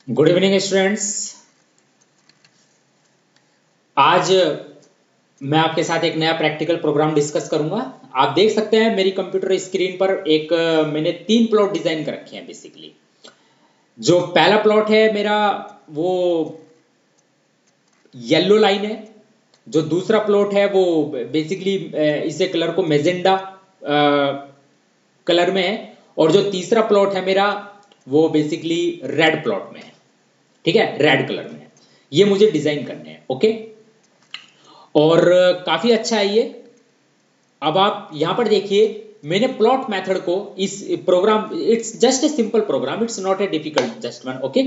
Good evening students. आज मैं आपके साथ एक नया प्रैक्टिकल प्रोग्राम डिस्कस करूंगा। आप देख सकते हैं मेरी कंप्यूटर स्क्रीन पर एक मैंने 3 प्लॉट डिजाइन कर रखे हैं। बेसिकली जो पहला प्लॉट है मेरा वो येलो लाइन है। जो दूसरा प्लॉट है वो बेसिकली इसे कलर को मेजेंडा कलर में है, और जो तीसरा प्लॉट है मेरा वो बेसिकली रेड प्लॉट में है। ठीक है, रेड कलर में है। ये मुझे डिजाइन करने हैं। ओके, और काफी अच्छा है ये। अब आप यहां पर देखिए, मैंने प्लॉट मेथड को इस program, it's just a simple program, it's not a difficult just one. Okay,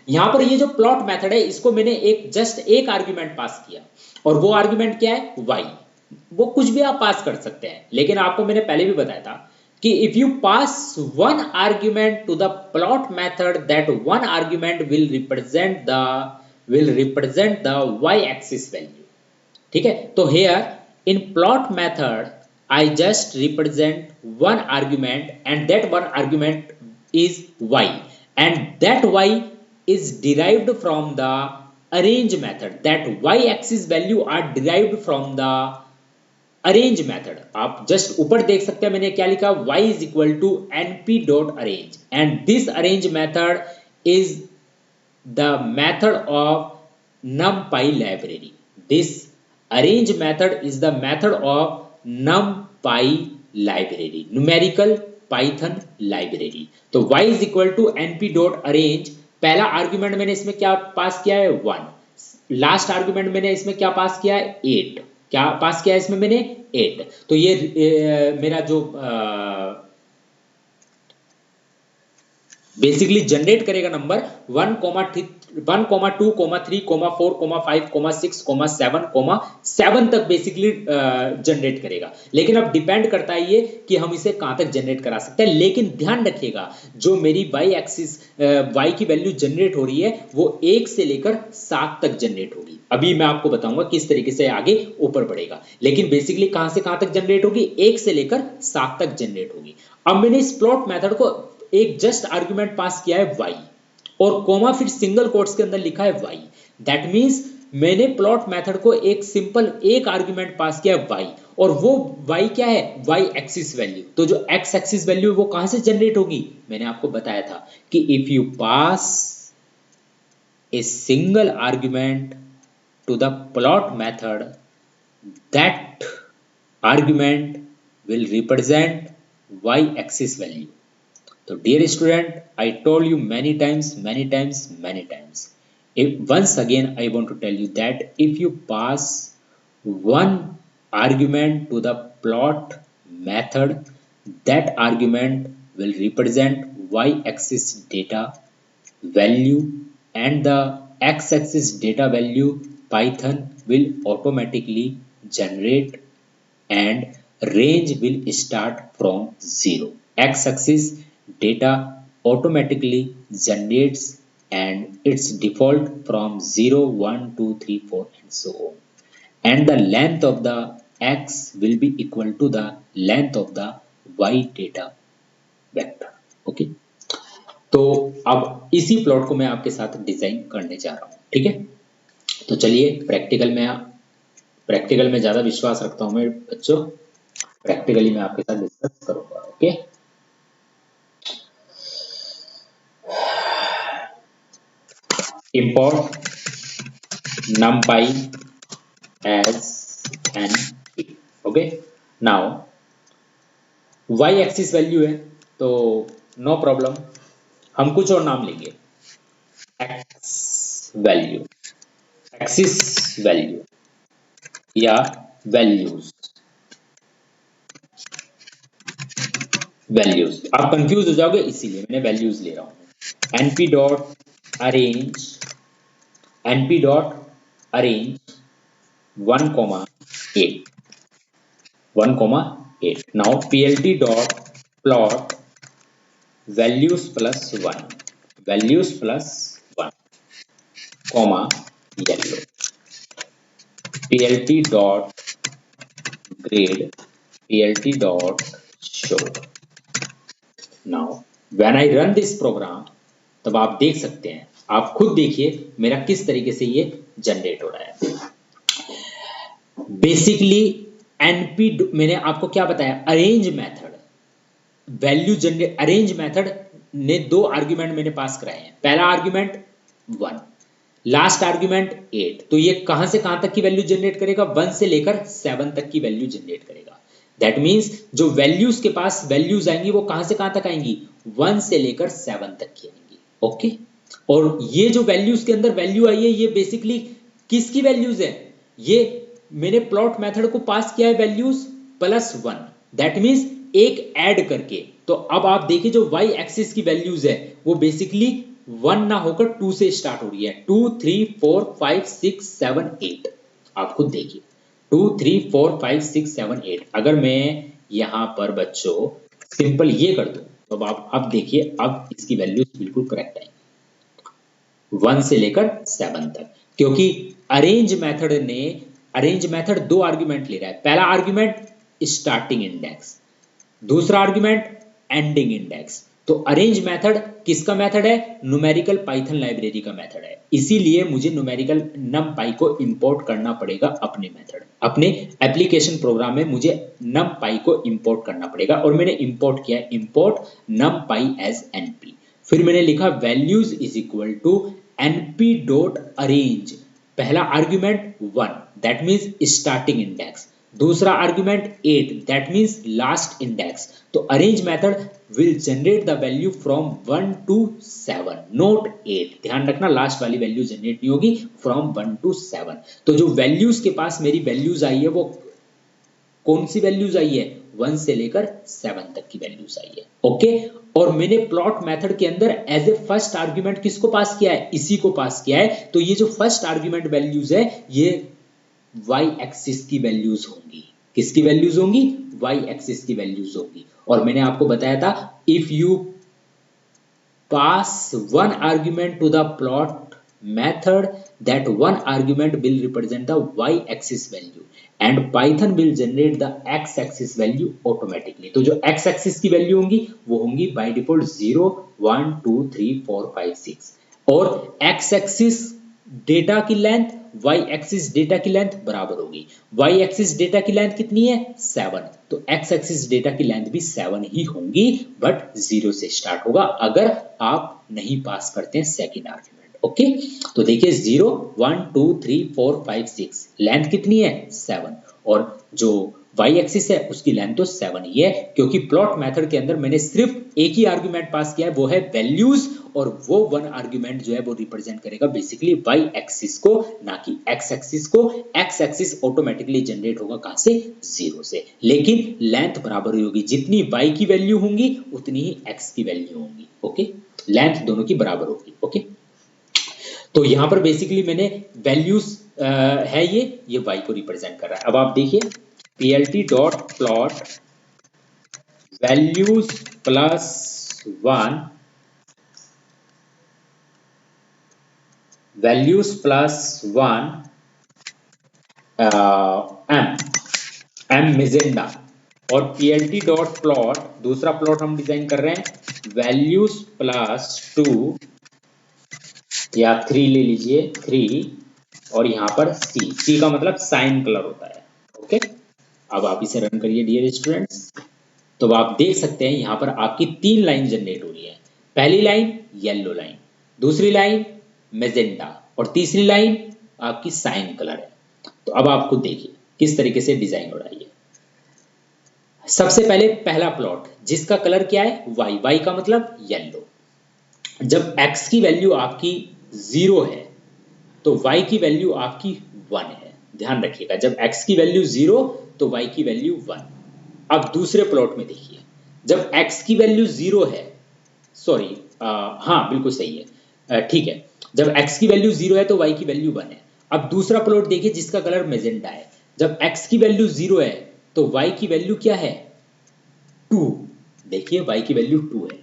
यहां पर ये जो प्लॉट मेथड है इसको मैंने एक आर्ग्यूमेंट पास किया, और वो आर्ग्यूमेंट क्या है? वाई। वो कुछ भी आप पास कर सकते हैं, लेकिन आपको मैंने पहले भी बताया था कि if you pass one argument to the plot method, that one argument will represent the Y axis value. ठीक है, तो here in plot method I just represent one argument, and that one argument is y, and that y is derived from the arrange method. That y axis value are derived from the arrange method. आप just ऊपर देख सकते हैं मैंने क्या लिखा, y is equal to np dot arrange, and this arrange method is the method of numpy library. This arrange method is the method of numpy library, numerical python library. तो y is equal to np dot arrange, पहला argument मैंने इसमें क्या पास किया है? 1। Last argument मैंने इसमें क्या पास किया है? 8। क्या पास किया है इसमें मैंने? 8। तो ये मेरा जो बेसिकली जनरेट करेगा नंबर 1, 1, 2, 3, 4, 5, 6, 7, 7 तक बेसिकली जनरेट करेगा। लेकिन अब डिपेंड करता है ये कि हम इसे कहां तक जनरेट करा सकते हैं। लेकिन ध्यान रखिएगा, जो मेरी वाई एक्सिस वाई की वैल्यू जनरेट हो रही है वो 1 से लेकर 7 तक जनरेट होगी। अभी मैं आपको बताऊंगा किस तरीके से आगे ऊपर बढ़ेगा, लेकिन बेसिकली कहां से कहां तक जनरेट होगी? 1 से लेकर 7 तक जनरेट होगी। अब मैंने इस प्लॉट मेथड को एक जस्ट आर्ग्यूमेंट पास किया है y, और कोमा फिर सिंगल कोट्स के अंदर लिखा है y। दैट मींस मैंने प्लॉट मेथड को एक सिंपल एक आर्ग्यूमेंट पास किया है y, और वो y क्या है? y axis value. तो जो x एक्सिस वैल्यू है वो कहां से जनरेट होगी? मैंने आपको बताया था कि if you pass a single argument to the plot method, that argument will represent y axis value. So dear student, I told you many times. Once again, I want to tell you that if you pass one argument to the plot method, that argument will represent y-axis data value, and the x-axis data value Python will automatically generate, and range will start from 0. X-axis data automatically generates and its default from 0, 1, 2, 3, 4 and so on, and the length of the x will be equal to the length of the y data vector. Okay, तो अब इसी plot को मैं आपके साथ design करने जा रहा हूं। ठीक है, तो चलिए प्रैक्टिकल में ज्यादा विश्वास रखता हूं मैं बच्चों, प्रैक्टिकली मैं आपके साथ डिस्कस करूंगा। Okay, import numpy as np. Okay, now y axis value है तो नो प्रॉब्लम, हम कुछ और नाम लेंगे। x वैल्यू, एक्सिस वैल्यू या वैल्यूज। आप कंफ्यूज हो जाओगे इसीलिए मैंने वैल्यूज ले रहा हूं। np dot arrange 1,8 now plt dot plot values plus 1 comma yellow, plt dot grade, plt dot show. now when I run this program, तब आप देख सकते हैं आप खुद देखिए मेरा किस तरीके से ये जनरेट हो रहा है। बेसिकली एनपी मैंने आपको क्या बताया, arrange method value generate, arrange method ने दो आर्ग्यूमेंट मैंने पास कराए हैं। पहला आर्ग्यूमेंट 1, लास्ट आर्ग्यूमेंट 8। तो ये कहां से कहां तक की वैल्यू जनरेट करेगा, 1 से लेकर 7 तक की वैल्यू जनरेट करेगा। दैट मींस जो वैल्यूज के पास वैल्यूज आएंगी वो कहां से कहां तक आएंगी, 1 से लेकर 7 तक की आएंगी। ओके, और ये जो वैल्यूज के अंदर वैल्यू आई है ये बेसिकली किसकी वैल्यूज है, ये मैंने प्लॉट मेथड को पास किया है वैल्यूज +1, दैट मींस एक ऐड करके। तो अब आप देखिए जो y एक्सिस की वैल्यूज है वो बेसिकली 1 ना होकर 2 से स्टार्ट हो रही है। 2 3 4 5 6 7 8, आप खुद देखिए 2 3 4 5 6 7 8। अगर मैं यहां पर बच्चों सिंपल ये कर दूं तो आप देखिए अब इसकी वैल्यूज बिल्कुल करेक्ट आएंगी 1 से लेकर 7 तक, क्योंकि अरेंज मेथड दो आर्ग्यूमेंट ले रहा है। पहला आर्ग्यूमेंट स्टार्टिंग इंडेक्स, दूसरा आर्ग्यूमेंट एंडिंग इंडेक्स। तो अरेंज मेथड किसका मेथड है, न्यूमेरिकल पाइथन लाइब्रेरी का मेथड है, इसीलिए मुझे न्यूमेरिकल numpy को इंपोर्ट करना पड़ेगा अपने मेथड, अपने एप्लीकेशन प्रोग्राम में मुझे numpy को इंपोर्ट करना पड़ेगा। और मैंने इंपोर्ट किया, इंपोर्ट numpy एज np। फिर मैंने लिखा values is equal to np dot arange, पहला argument 1 that means starting index, दूसरा argument 8 that means last index. तो arange method will generate the value from 1 to 7 not 8, ध्यान रखना last वाली value generate नहीं होगी, फ्रॉम 1 to 7। तो जो वैल्यूज के पास मेरी वैल्यूज आई है वो कौन सी वैल्यूज आई है, 1 से लेकर 7 तक की वैल्यूज आई है। ओके, और मैंने प्लॉट मेथड के अंदर एज ए फर्स्ट आर्ग्यूमेंट किसको पास किया है, इसी को पास किया है। तो ये जो फर्स्ट आर्ग्यूमेंट वैल्यूज है ये y एक्सिस की वैल्यूज होंगी, किसकी वैल्यूज होंगी, y एक्सिस की वैल्यूज होंगी। और मैंने आपको बताया था if you pass one argument to the plot method that one argument will represent the y axis value and Python will generate the x axis value automatically. तो जो x एक्सिस की वैल्यू होंगी वो होंगी बाय डिफॉल्ट 0 1 2 3 4 5 6, और x axis data की length y axis data की length बराबर होगी। y एक्सिस डेटा की लेंथ कितनी है, 7, तो x एक्सिस डेटा की लेंथ भी 7 ही होंगी, बट 0 से स्टार्ट होगा अगर आप नहीं पास करते हैं सेकंड आर्ग्यूमेंट। ओके, तो देखिए 0 1 2 3 4 5 6 लेंथ कितनी है, 7, और जो y एक्सिस है उसकी लेंथ तो 7 ही है, क्योंकि प्लॉट मेथड के अंदर मैंने सिर्फ एक ही आर्ग्यूमेंट पास किया है वो है वैल्यूज, और वो वन आर्ग्यूमेंट जो है वो रिप्रेजेंट करेगा बेसिकली y एक्सिस को, ना कि x एक्सिस को। x एक्सिस ऑटोमेटिकली जनरेट होगा कहां से, 0 से, लेकिन लेंथ बराबर होगी, जितनी y की वैल्यू होंगी उतनी ही x की वैल्यू होंगी। ओके, लेंथ दोनों की बराबर होगी। ओके, तो यहां पर बेसिकली मैंने वैल्यूज है ये y को रिप्रेजेंट कर रहा है। अब आप देखिए plt dot plot values +1 values +1 m मैजेंडा, और plt डॉट प्लॉट दूसरा प्लॉट हम डिजाइन कर रहे हैं वैल्यूज +2 या 3 ले लीजिए 3, और यहां पर c का मतलब साइन कलर होता है। ओके, अब आप इसे रन करिए डियर स्टूडेंट्स, तो आप देख सकते हैं यहां पर आपकी 3 लाइन जनरेट हो रही है। पहली लाइन येलो लाइन, दूसरी लाइन मैजेंटा, और तीसरी लाइन आपकी साइन कलर है। तो अब आप खुद देखिए किस तरीके से डिजाइन हो रहा है। सबसे पहले पहला प्लॉट जिसका कलर क्या है, y का मतलब येलो। जब x की वैल्यू आपकी 0 है तो y की वैल्यू आपकी 1 है, ध्यान रखिएगा, जब x की वैल्यू 0 तो y की वैल्यू 1। अब दूसरे प्लॉट में देखिए, जब x की वैल्यू 0 है, सॉरी हाँ बिल्कुल सही है, ठीक है, जब x की वैल्यू 0 है तो y की वैल्यू 1 है। अब दूसरा प्लॉट देखिए जिसका कलर मैजेंटा है, जब x की वैल्यू 0 है तो y की वैल्यू क्या है, 2, देखिए y की वैल्यू 2 है।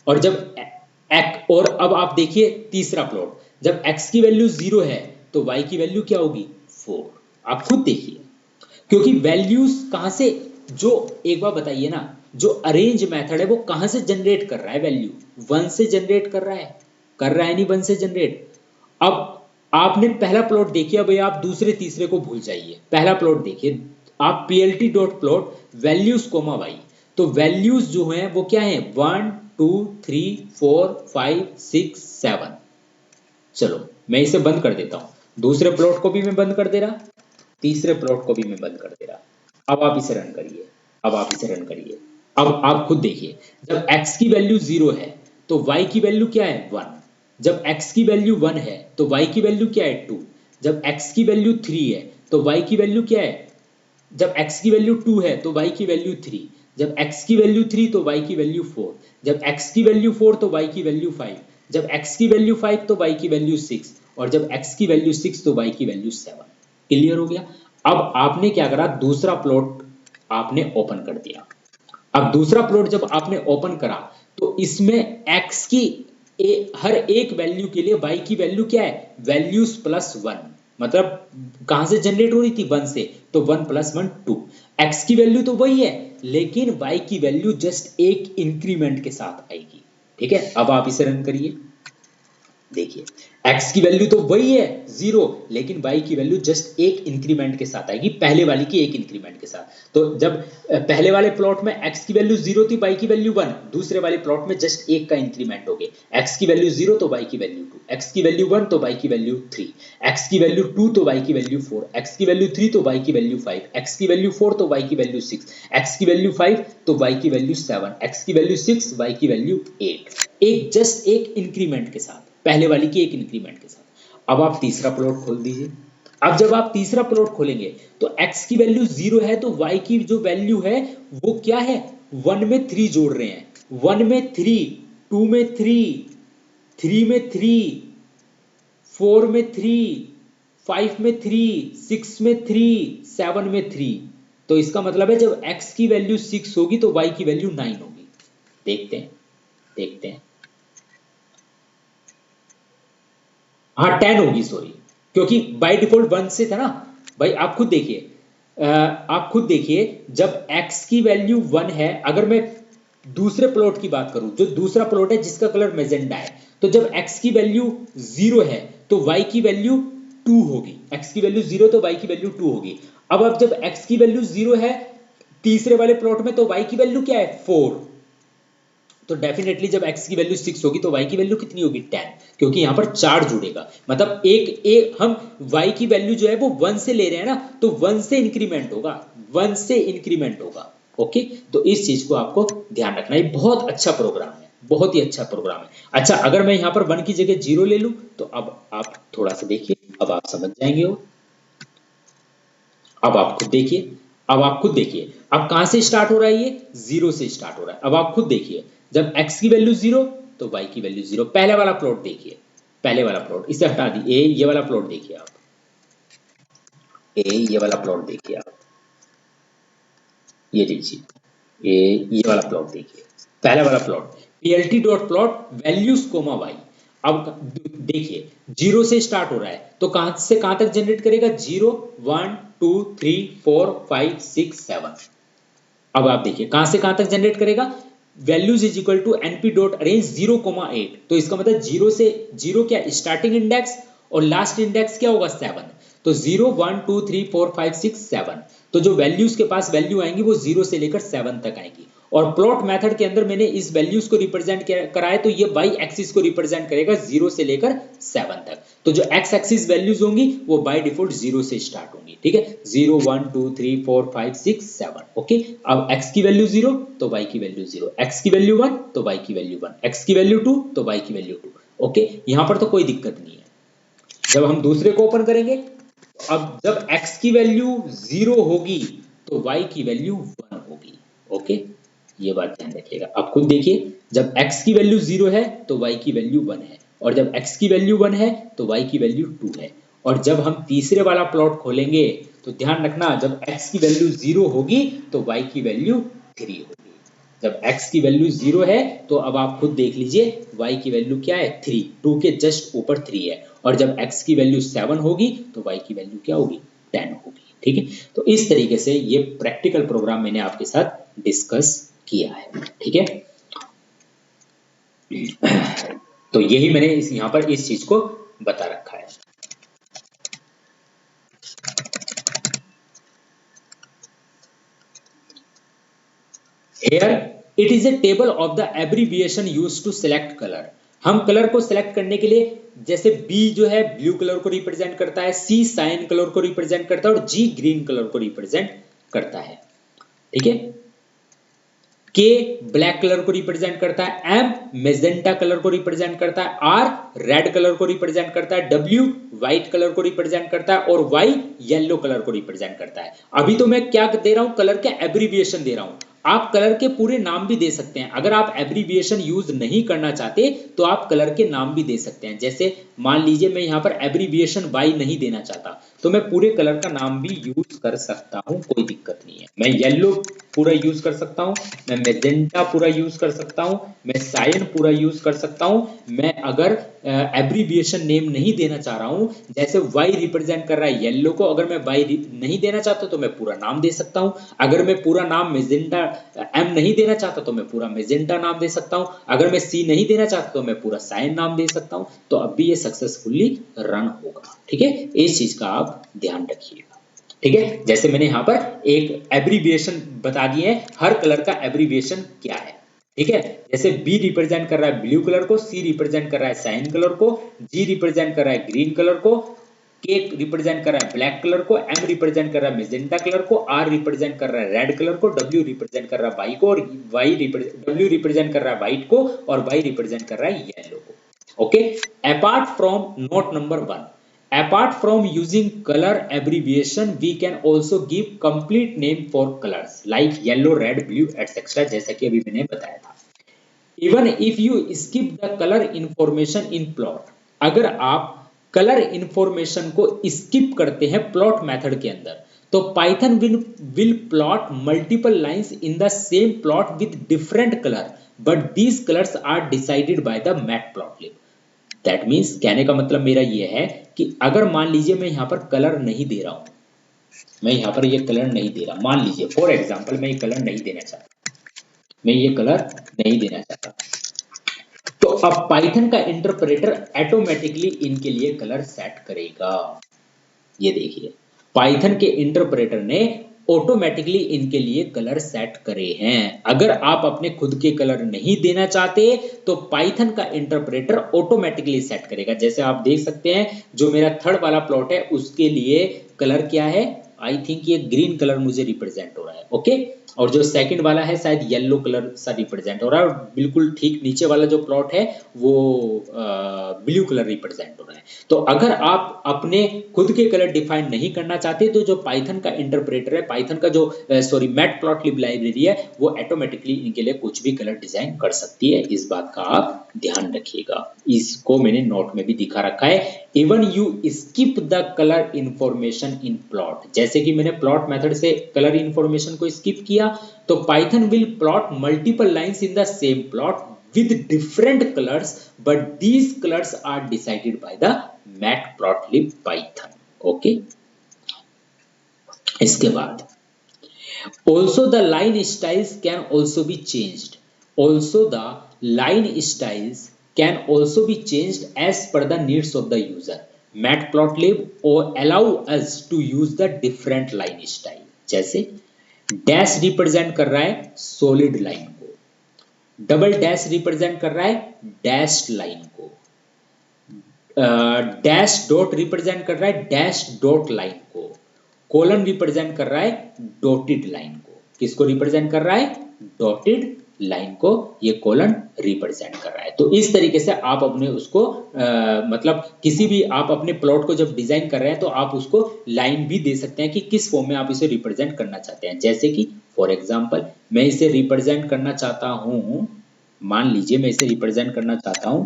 और जब और अब आप देखिए तीसरा प्लॉट, जब x की वैल्यू 0 है तो y की वैल्यू क्या होगी, 4। आप खुद देखिए, क्योंकि वैल्यूज कहां से, जो एक बार बताइए ना, जो अरेंज मेथड है वो कहां से जनरेट कर रहा है वैल्यू, 1 से जनरेट कर रहा है, कर रहा है नहीं 1 से जनरेट। अब आपने पहला प्लॉट देखिए, भाई आप दूसरे तीसरे को भूल जाइए, पहला प्लॉट देखिए आप plt dot plot values comma Y, तो वैल्यूज जो हैं वो क्या हैं 1 2 3 4 5 6 7। चलो मैं इसे बंद कर देता हूं, दूसरे प्लॉट को भी मैं बंद कर दे रहा, तीसरे प्लॉट को भी मैं बंद कर दे रहा। अब आप इसे रन करिए, अब आप इसे रन करिए। अब आप खुद देखिए, जब x की वैल्यू 0 है तो y की वैल्यू क्या है 1, जब x की वैल्यू 1 है तो y की वैल्यू क्या है 2, जब x की वैल्यू 3 है तो y की वैल्यू क्या है, जब x की वैल्यू 2 है तो y की वैल्यू 3, जब x की वैल्यू 3 तो y की वैल्यू 4, जब x की वैल्यू 4 तो y की वैल्यू 5, जब x की वैल्यू 5 तो y की वैल्यू 6, और जब x की वैल्यू 6 तो y की वैल्यू 7। क्लियर हो गया। अब आपने क्या करा, दूसरा प्लॉट आपने ओपन कर दिया। अब दूसरा प्लॉट जब आपने ओपन करा तो इसमें x की हर एक वैल्यू के लिए y की वैल्यू क्या है, वैल्यूज प्लस 1, मतलब कहां से जनरेट हो रही थी 1 से, तो 1 प्लस 1 2। x की वैल्यू तो वही है लेकिन y की वैल्यू जस्ट एक इंक्रीमेंट के साथ आएगी। ठीक है, अब आप इसे रन करिए, देखिए x की वैल्यू तो वही है 0 लेकिन y की वैल्यू जस्ट एक इंक्रीमेंट के साथ आएगी, पहले वाली की एक इंक्रीमेंट के साथ। तो जब पहले वाले प्लॉट में x की वैल्यू 0 थी, y की वैल्यू 1, दूसरे वाले प्लॉट में जस्ट एक का इंक्रीमेंट हो गया, x की वैल्यू 0 तो y की वैल्यू 2, x की वैल्यू 1 तो y की वैल्यू 3, x की वैल्यू 2 तो y की वैल्यू 4, x की वैल्यू 3 तो y की वैल्यू 5, x की वैल्यू 4 तो y की वैल्यू 6, x की वैल्यू 5 तो y की वैल्यू 7, x की वैल्यू 6 y की वैल्यू 8, एक जस्ट एक इंक्रीमेंट के साथ, पहले वाली की एक इंक्रीमेंट के साथ। अब आप तीसरा प्लॉट खोल दीजिए। अब जब आप तीसरा प्लॉट खोलेंगे तो x की वैल्यू 0 है तो y की जो वैल्यू है वो क्या है, 1 में 3 जोड़ रहे हैं, 1 में 3, 2 में 3, 3 में 3, 4 में 3, 5 में 3, 6 में 3, 7 में 3। तो इसका मतलब है जब x की वैल्यू 6 होगी तो y की वैल्यू 9 होगी। देखते हैं, देखते हैं, हाँ 10 होगी, सॉरी, क्योंकि बाय डिफॉल्ट 1 से था ना भाई। आप खुद देखिए, आप खुद देखिए जब x की वैल्यू 1 है, अगर मैं दूसरे प्लॉट की बात करूं, जो दूसरा प्लॉट है जिसका कलर मैजेंडा है, तो जब x की वैल्यू 0 है तो y की वैल्यू 2 होगी, x की वैल्यू 0 तो y की वैल्यू 2 होगी। अब जब x की वैल्यू 0 है तीसरे वाले प्लॉट में तो y की वैल्यू क्या है 4, तो डेफिनेटली जब x की वैल्यू 6 होगी तो y की वैल्यू कितनी होगी 10, क्योंकि यहां पर 4 जुड़ेगा, मतलब एक हम y की वैल्यू जो है वो 1 से ले रहे हैं ना, तो 1 से इंक्रीमेंट होगा, 1 से इंक्रीमेंट होगा। ओके, तो इस चीज को आपको ध्यान रखना है, बहुत अच्छा प्रोग्राम है, बहुत ही अच्छा प्रोग्राम है। अच्छा, अगर मैं यहां पर 1 की जगह 0 ले लूं तो अब आप थोड़ा सा देखिए, अब आप समझ जाएंगे हो। अब आप खुद देखिए, अब आप खुद देखिए, अब कहां से स्टार्ट हो रहा है, ये 0 से स्टार्ट हो रहा है। अब आप खुद देखिए, जब x की वैल्यू 0 तो y की वैल्यू 0। पहले वाला प्लॉट देखिए, पहले वाला प्लॉट इसे हटा दी, ये वाला प्लॉट देखिए आप, ये वाला प्लॉट देखिए आप, ये देखिए, ये वाला प्लॉट देखिए, पहला वाला plot plt dot plot values comma y। अब देखिए 0 से स्टार्ट हो रहा है तो कहां से कहां तक जनरेट करेगा, 0 1 2 3 4 5 6 7। अब आप देखिए कहां से कहां तक जनरेट करेगा, values is equal to np dot arange 0,8, तो इसका मतलब 0 से 0 क्या स्टार्टिंग इंडेक्स और लास्ट इंडेक्स क्या होगा 7, तो 0 1 2 3 4 5 6 7, तो जो वैल्यूज के पास वैल्यू आएंगी वो 0 से लेकर 7 तक आएंगी। और प्लॉट मेथड के अंदर मैंने इस वैल्यूज को रिप्रेजेंट कराया तो ये बाई एक्सिस को रिप्रेजेंट करेगा 0 से लेकर 7 तक, तो जो एक्स एक्सिस वैल्यूज होंगी वो बाय डिफॉल्ट 0 से स्टार्ट होंगी। ठीक है, 0 1 2 3 4 5 6 7। ओके, अब x की वैल्यू 0 तो y की वैल्यू 0, x की वैल्यू 1 तो y की वैल्यू 1, x की वैल्यू 2 तो y की वैल्यू 2। ओके, यहां पर तो कोई दिक्कत नहीं है। जब हम दूसरे को ओपन करेंगे, अब जब x की वैल्यू 0 होगी तो y की वैल्यू 1 होगी। ओके, ये बात ध्यान रखिएगा। अब खुद देखिए, जब x की वैल्यू 0 है तो y की वैल्यू 1 है, और जब x की वैल्यू 1 है तो y की वैल्यू 2 है। और जब हम तीसरे वाला प्लॉट खोलेंगे तो ध्यान रखना, जब x की वैल्यू 0 होगी तो y की वैल्यू 3 होगी। जब x की वैल्यू 0 है तो अब आप खुद देख लीजिए y की वैल्यू क्या है 3, 2 के जस्ट ऊपर 3 है, और जब x की वैल्यू 7 होगी तो y की वैल्यू क्या होगी 10 होगी। ठीक है, तो इस तरीके से ये प्रैक्टिकल प्रोग्राम मैंने आपके साथ डिस्कस किया है। ठीक है, तो यही मैंने इस यहाँ पर इस चीज को बता रखा है। Here it is a table of the abbreviation used to select color। हम कलर को सिलेक्ट करने के लिए, जैसे B जो है ब्लू कलर को रिप्रेजेंट करता है, C साइन कलर को रिप्रेजेंट करता है और G ग्रीन कलर को रिप्रेजेंट करता है, ठीक है। K ब्लैक कलर को रिप्रेजेंट करता है, M मेजेंटा कलर को रिप्रेजेंट करता है, R रेड कलर को रिप्रेजेंट करता है, W व्हाइट कलर को रिप्रेजेंट करता है और Y येलो कलर को रिप्रेजेंट करता है। अभी तो मैं क्या दे रहा हूं, कलर के एब्रीविएशन दे रहा हूं। आप कलर के पूरे नाम भी दे सकते हैं। अगर आप एब्रीविएशन यूज नहीं करना चाहते तो आप कलर के नाम भी दे सकते हैं। जैसे मान लीजिए मैं यहां पर एब्रीविएशन वाई नहीं देना चाहता तो मैं पूरे कलर का नाम भी यूज कर सकता हूं, कोई दिक्कत नहीं है। मैं येलो पूरा यूज कर सकता हूं, मैं मेजेंटा पूरा यूज कर सकता हूं, मैं साइन पूरा यूज कर सकता हूं। मैं अगर एब्रीविएशन नेम नहीं देना चाह रहा हूं, जैसे वाई रिप्रेजेंट कर रहा है येलो को, अगर मैं वाई नहीं देना चाहता तो मैं पूरा नाम दे सकता हूं। अगर मैं पूरा नाम मेजेंटा एम नहीं देना चाहता तो मैं पूरा मेजेंटा नाम दे सकता हूं। अगर मैं सी नहीं देना चाहता तो मैं पूरा साइन नाम दे सकता हूं। तो अब भी ये सक्सेसफुली रन होगा, ठीक है। इस चीज का आप ध्यान रखिएगा, ठीक है। जैसे मैंने यहाँ पर एक एब्रीविएशन बता दिए है, हर कलर का एब्रीविएशन क्या है, ठीक है। जैसे B रिप्रेजेंट कर रहा है ब्लू कलर को, C रिप्रेजेंट कर रहा है साइन कलर को, G रिप्रेजेंट कर रहा है ग्रीन कलर को, K रिप्रेजेंट कर रहा है ब्लैक कलर को, M रिप्रेजेंट कर रहा है मेजेंटा कलर को, R रिप्रेजेंट कर रहा है रेड कलर को, W रिप्रेजेंट कर रहा है वाई को और W रिप्रेजेंट कर रहा है व्हाइट को और Y रिप्रेजेंट कर रहा है येलो को। Okay, apart from note number 1, apart from using color abbreviation we can also give complete name for colors like yellow, red, blue etc, जैसा कि अभी मैंने बताया था। even if you skip the color information in plot, अगर आप colour information को skip करते हैं प्लॉट मेथड के अंदर तो Python will plot multiple lines in the same plot with different color but these colors are decided by the matplotlib। That means कहने का मतलब मेरा ये है कि अगर मान लीजिए मैं यहाँ पर कलर नहीं दे रहा हूं, मैं यहाँ पर ये कलर नहीं दे रहा, मान लीजिए फॉर एग्जांपल मैं ये कलर नहीं देना चाहता, मैं ये कलर नहीं देना चाहता, तो अब पाइथन का इंटरप्रेटर ऑटोमेटिकली इनके लिए कलर सेट करेगा। ये देखिए पाइथन के इंटरप्रेटर ने ऑटोमेटिकली इनके लिए कलर सेट करे हैं। अगर आप अपने खुद के कलर नहीं देना चाहते तो पाइथन का इंटरप्रेटर ऑटोमेटिकली सेट करेगा। जैसे आप देख सकते हैं जो मेरा थर्ड वाला प्लॉट है उसके लिए कलर क्या है, आई थिंक ये ग्रीन कलर मुझे रिप्रेजेंट हो रहा है, ओके। और जो सेकंड वाला है शायद येलो कलर सा रिप्रेजेंट हो रहा है और बिल्कुल ठीक नीचे वाला जो प्लॉट है वो ब्लू कलर रिप्रेजेंट हो रहा है। तो अगर आप अपने खुद के कलर डिफाइन नहीं करना चाहते तो जो पाइथन का इंटरप्रेटर है, पाइथन का जो मैटप्लॉटलिब लाइब्रेरी है वो ऑटोमेटिकली इनके लिए कुछ भी कलर डिजाइन कर सकती है। इस बात का आप ध्यान रखिएगा, इसको मैंने नोट में भी दिखा रखा है। Even you skip the colour information in plot, जैसे कि मैंने प्लॉट मेथड से कलर इंफॉर्मेशन को स्किप किया तो Python will plot multiple lines in the same plot with different colors but these colors are decided by the matplotlib python, okay। इसके बाद also the line styles can also be changed, also the line styles can also be changed as per the needs of the user। matplotlib or allow us to use the different line style, जैसे dash represent कर रहा है solid line को, double dash represent कर रहा है dashed line को, dash dot represent कर रहा है डैश डॉट लाइन को, कोलन रिप्रेजेंट कर रहा है डॉटेड लाइन को। किसको रिप्रेजेंट कर रहा है, डॉटेड लाइन को ये कोलन रिप्रेजेंट कर रहा है। तो इस तरीके से आप अपने उसको मतलब किसी भी आप अपने प्लॉट को जब डिजाइन कर रहे हैं तो आप उसको लाइन भी दे सकते हैं कि किस फॉर्म में आप इसे रिप्रेजेंट करना चाहते हैं। जैसे कि फॉर एग्जांपल मैं इसे रिप्रेजेंट करना चाहता हूं, मान लीजिए मैं इसे रिप्रेजेंट करना चाहता हूं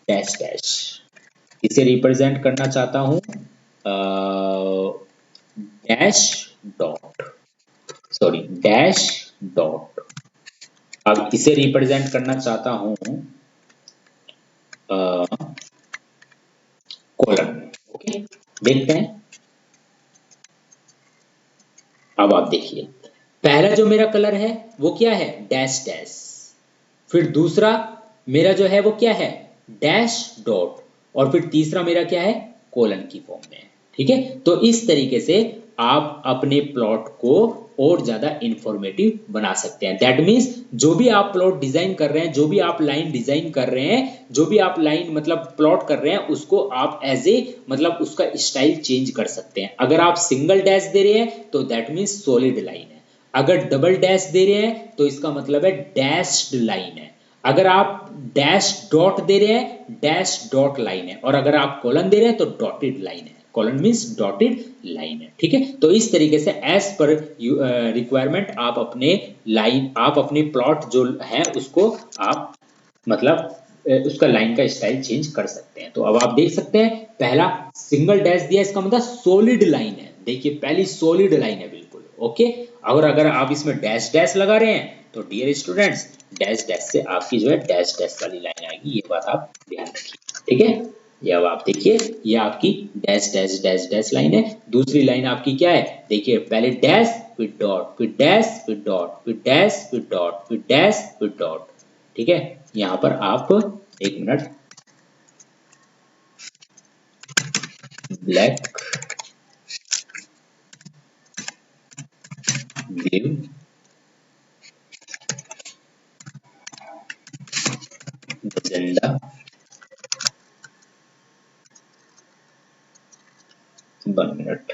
डैश डैश, इसे रिप्रेजेंट करना चाहता हूं dash dot, sorry dash dot. अब इसे रिप्रेजेंट करना चाहता हूं कॉलम, ओके। देखते हैं, अब आप देखिए पहला जो मेरा कलर है वो क्या है डैश डैश, फिर दूसरा मेरा जो है वो क्या है डैश डॉट और फिर तीसरा मेरा क्या है, कोलन की फॉर्म में है। ठीक है, तो इस तरीके से आप अपने प्लॉट को और ज्यादा इंफॉर्मेटिव बना सकते हैं। दैट मीन्स जो भी आप प्लॉट डिजाइन कर रहे हैं, जो भी आप लाइन डिजाइन कर रहे हैं, जो भी आप लाइन मतलब प्लॉट कर रहे हैं, उसको आप एज ए मतलब उसका स्टाइल चेंज कर सकते हैं। अगर आप सिंगल डैश दे रहे हैं तो दैट मीन्स सॉलिड लाइन है, अगर डबल डैश दे रहे हैं तो इसका मतलब है डैश्ड लाइन है, अगर आप डैश डॉट दे रहे हैं डैश डॉट लाइन है, और अगर आप कॉलन दे रहे हैं तो डॉटेड लाइन है। कॉलन मीन्स डॉटेड लाइन है। ठीक है, तो इस तरीके से एज पर रिक्वायरमेंट आप अपने लाइन, आप अपने प्लॉट जो है उसको आप मतलब उसका लाइन का स्टाइल चेंज कर सकते हैं। तो अब आप देख सकते हैं पहला सिंगल डैश दिया, इसका मतलब सॉलिड लाइन है। देखिए पहली सॉलिड लाइन है बिल्कुल ओके। और अगर आप इसमें डैश डैश लगा रहे हैं तो डियर स्टूडेंट्स डैश डैश से आपकी जो है डैश डैश वाली लाइन आएगी, ये बात आप ध्यान रखिए। ठीक है, ये अब आप देखिए ये आपकी dash dash dash dash line है। दूसरी लाइन आपकी क्या है, देखिए पहले डैश फिर डॉट फिर डैश फिर डॉट फिर डैश फिर डॉट फिर डैश फिर डॉट। ठीक है, यहाँ पर आप एक minute black blue magenta 1 minute.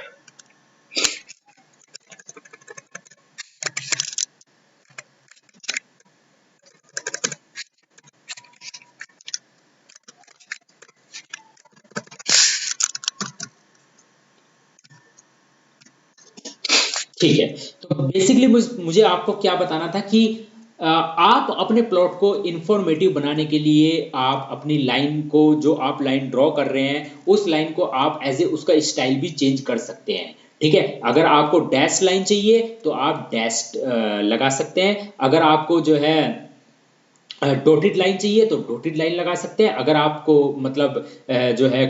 ठीक है, तो बेसिकली मुझे आपको क्या बताना था कि आप अपने प्लॉट को इंफॉर्मेटिव बनाने के लिए आप अपनी लाइन को, जो आप लाइन ड्रॉ कर रहे हैं उस लाइन को आप एज ए उसका स्टाइल भी चेंज कर सकते हैं। ठीक है, अगर आपको डैश लाइन चाहिए तो आप डैश लगा सकते हैं, अगर आपको जो है डॉटेड लाइन चाहिए तो डॉटेड लाइन लगा सकते हैं, अगर आपको मतलब जो है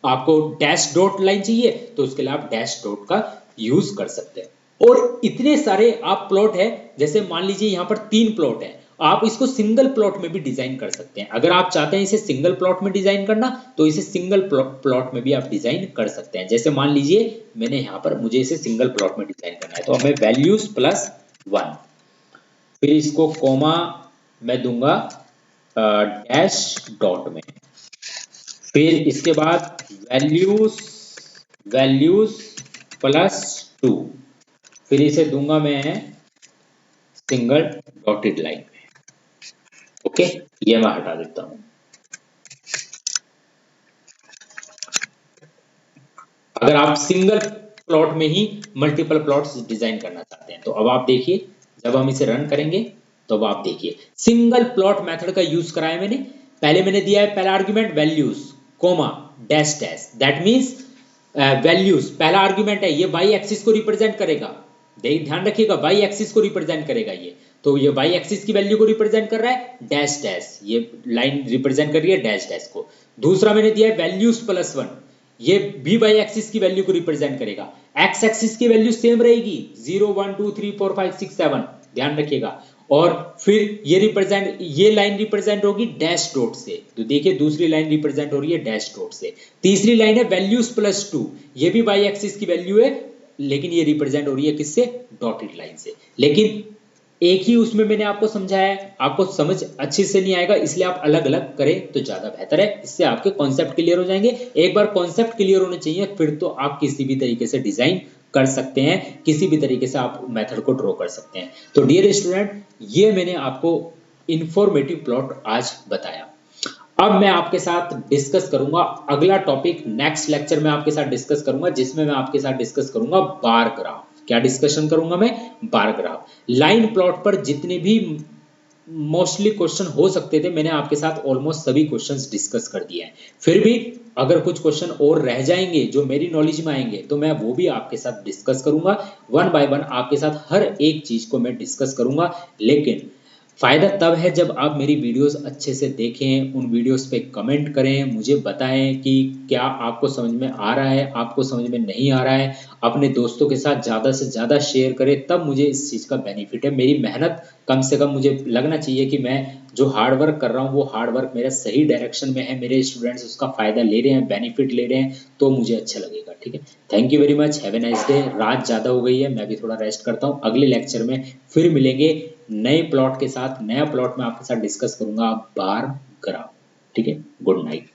आपको डैश डॉट लाइन चाहिए तो उसके लिए आप डैश डॉट का यूज कर सकते हैं। और इतने सारे आप प्लॉट है, जैसे मान लीजिए यहाँ पर 3 प्लॉट है, आप इसको सिंगल प्लॉट में भी डिजाइन कर सकते हैं। अगर आप चाहते हैं इसे सिंगल प्लॉट में डिजाइन करना तो इसे सिंगल प्लॉट में भी आप डिजाइन कर सकते हैं। जैसे मान लीजिए मैंने यहाँ पर, मुझे इसे सिंगल प्लॉट में डिजाइन करना है तो मैं वैल्यूज +1 फिर इसको कोमा मैं दूंगा डैश डॉट में, फिर इसके बाद वैल्यूज +2 फिर इसे दूंगा मैं सिंगल डॉटेड लाइन में। ओके, ये मैं हटा देता हूं। अगर आप सिंगल प्लॉट में ही मल्टीपल प्लॉट्स डिजाइन करना चाहते हैं तो अब आप देखिए जब हम इसे रन करेंगे तो अब आप देखिए सिंगल प्लॉट मेथड का यूज कराया मैंने। पहले मैंने दिया है पहला argument values comma dash dash, that means values पहला आर्गुमेंट है, ये वाई एक्सिस को रिप्रेजेंट करेगा। ध्यान रखिएगा वाई एक्सिस को रिप्रेजेंट करेगा ये, तो ये वाई एक्सिस की वैल्यू को रिप्रेजेंट कर रहा है डैश डैश, ये लाइन रिप्रेजेंट कर रही है डैश डैश को। दूसरा मैंने दिया है वैल्यूज +1, ये भी वाई एक्सिस की वैल्यू को रिप्रेजेंट करेगा। एक्स एक्सिस की वैल्यू सेम रहेगी 0 1 2 3 4 5 6 7, ध्यान रखिएगा। और फिर ये लाइन रिप्रेजेंट होगी डैश डॉट से, तो देखिए दूसरी लाइन रिप्रेजेंट हो रही है डैश डॉट से। तीसरी लाइन है वैल्यूज +2, ये भी वाई एक्सिस की वैल्यू है लेकिन ये रिप्रेजेंट हो रही है किससे, डॉटेड लाइन से। लेकिन एक ही उसमें मैंने आपको समझाया है, आपको समझ अच्छे से नहीं आएगा इसलिए आप अलग अलग करें तो ज्यादा बेहतर है, इससे आपके कॉन्सेप्ट क्लियर हो जाएंगे। एक बार कॉन्सेप्ट क्लियर होने चाहिए फिर तो आप किसी भी तरीके से डिजाइन कर सकते हैं, किसी भी तरीके से आप मेथड को ड्रॉ कर सकते हैं। तो डियर स्टूडेंट ये मैंने आपको इंफॉर्मेटिव प्लॉट आज बताया। अब मैं आपके साथ डिस्कस करूंगा अगला टॉपिक, नेक्स्ट लेक्चर में आपके साथ डिस्कस करूंगा, जिसमें मैं आपके साथ डिस्कस करूंगा बार ग्राफ। क्या डिस्कशन करूंगा मैं, बार ग्राफ। लाइन प्लॉट पर जितने भी मोस्टली क्वेश्चन हो सकते थे मैंने आपके साथ ऑलमोस्ट सभी क्वेश्चंस डिस्कस कर दिए हैं। फिर भी अगर कुछ क्वेश्चन और रह जाएंगे जो मेरी नॉलेज में आएंगे तो मैं वो भी आपके साथ डिस्कस करूंगा, 1 बाय 1 आपके साथ हर एक चीज को मैं डिस्कस करूंगा। लेकिन फायदा तब है जब आप मेरी वीडियोस अच्छे से देखें, उन वीडियोस पे कमेंट करें, मुझे बताएं कि क्या आपको समझ में आ रहा है, आपको समझ में नहीं आ रहा है। अपने दोस्तों के साथ ज़्यादा से ज़्यादा शेयर करें, तब मुझे इस चीज़ का बेनिफिट है। मेरी मेहनत कम से कम मुझे लगना चाहिए कि मैं जो हार्ड वर्क कर रहा हूँ वो हार्ड वर्क मेरा सही डायरेक्शन में है, मेरे स्टूडेंट्स उसका फायदा ले रहे हैं, बेनिफिट ले रहे हैं, तो मुझे अच्छा लगेगा। ठीक है, thank you very much, have a nice day. रात ज़्यादा हो गई है, मैं भी थोड़ा रेस्ट करता हूँ। अगले लेक्चर में फिर मिलेंगे नए प्लॉट के साथ। नया प्लॉट मैं आपके साथ डिस्कस करूंगा, बार ग्राफ। ठीक है, गुड नाइट।